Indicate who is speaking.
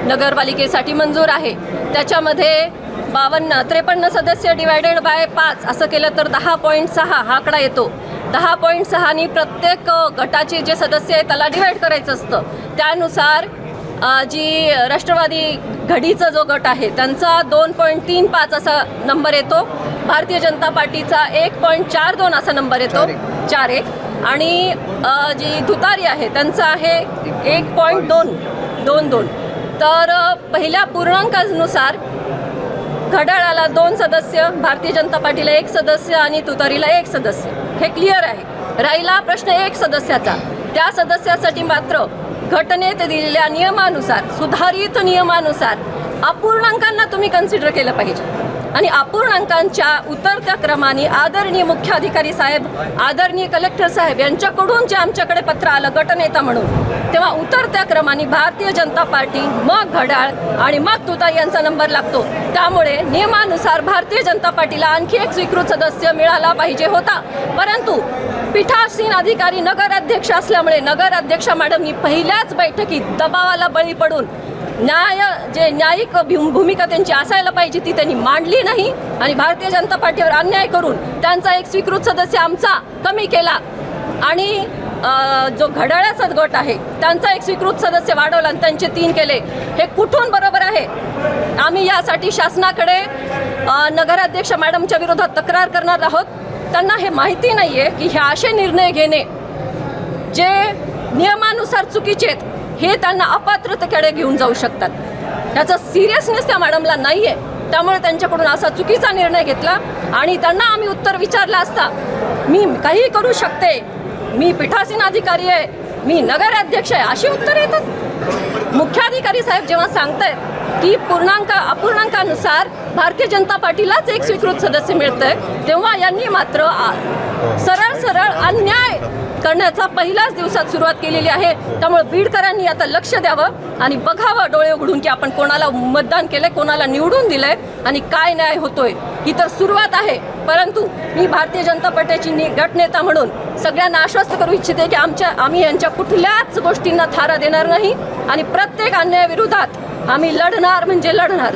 Speaker 1: नगरपालिकेसाठी मंजूर आहे। त्याच्यामध्ये 53 सदस्य डिवायडेड बाय 5 असं केलं तर 10.6 हा आकडा येतो। 10.6 नी प्रत्येक गटाचे जे सदस्य आहेत त्याला डिवाइड करायचं असतं। त्यानुसार जी राष्ट्रवादी घडीचा जो गट आहे त्यांचा 2.35 असा नंबर येतो। भारतीय जनता पार्टीचा 1.42 असा नंबर येतो 4-1 आणि जी तुतारी आहे त्यांचा आहे 1.22। तर पहिल्या पूर्णांकानुसार घड्याळाला 2 सदस्य, भारतीय जनता पार्टीला 1 सदस्य आणि तुतारीला 1 सदस्य, हे क्लिअर आहे। राहिला प्रश्न 1 सदस्याचा। त्या सदस्यासाठी मात्र घटनेत दिलेल्या नियमानुसार, सुधारित नियमानुसार अपूर्णांकांना तुम्ही कन्सिडर केलं पाहिजे आणि अपूर्णांकांच्या उतरत्या क्रमाने आदरणीय मुख्याधिकारी साहेब, आदरणीय कलेक्टर साहेब यांच्याकडून जे आमच्याकडे पत्र आलं गटनेता म्हणून, तेव्हा उतरत्या क्रमाने भारतीय जनता पार्टी, मग घड्याळ आणि मग तुतारी यांचा नंबर लागतो। त्यामुळे नियमानुसार भारतीय जनता पार्टीला आणखी एक स्वीकृत सदस्य मिळाला पाहिजे होता, परंतु पीठासीन अधिकारी नगराध्यक्ष असल्यामुळे नगराध्यक्षा मॅडमनी पहिल्याच बैठकीत दबावाला बळी पडून न्यायिक भूमिका त्यांची असायला पाहिजे ती त्यांनी मांडली नाही आणि भारतीय जनता पार्टीवर अन्याय करून त्यांचा एक स्वीकृत सदस्य आमचा कमी केला आणि जो घड्याळाचा गट आहे त्यांचा एक स्वीकृत सदस्य वाढवला आणि त्यांचे 3 केले। हे कुठून बरोबर आहे? आम्ही यासाठी शासनाकडे नगराध्यक्ष मॅडमच्या विरोधात तक्रार करणार आहोत। त्यांना हे माहिती नाही आहे की हे असे निर्णय घेणे जे नियमानुसार चुकीचे आहेत हे त्यांना अपात्रतेकडे घेऊन जाऊ शकतात। त्याचा सिरियसनेस त्या मॅडमला नाही आहे, त्यामुळे त्यांच्याकडून असा चुकीचा निर्णय घेतला आणि त्यांना आम्ही उत्तर विचारलं असता मी काही करू शकते, मी पीठासीन अधिकारी आहे, मी नगराध्यक्ष आहे, अशी उत्तर येतात। मुख्याधिकारी साहेब जेव्हा सांगतायत की अपूर्णांकानुसार भारतीय जनता पार्टीलाच एक स्वीकृत सदस्य मिळतंय, तेव्हा यांनी मात्र सरळ अन्याय करण्याचा पहिल्याच दिवसात सुरुवात केलेली आहे। त्यामुळे बीडकरांनी आता लक्ष द्यावं आणि बघावं डोळे उघडून की आपण कोणाला मतदान केलंय, कोणाला निवडून दिलंय आणि काय न्याय होतोय। ही तर सुरुवात आहे, परंतु मी भारतीय जनता पार्टीची गटनेता म्हणून सगळ्यांना आश्वस्त करू इच्छिते की आम्ही यांच्या कुठल्याच गोष्टींना थारा देणार नाही आणि प्रत्येक अन्यायाविरोधात आम्ही लढणार म्हणजे लढणार।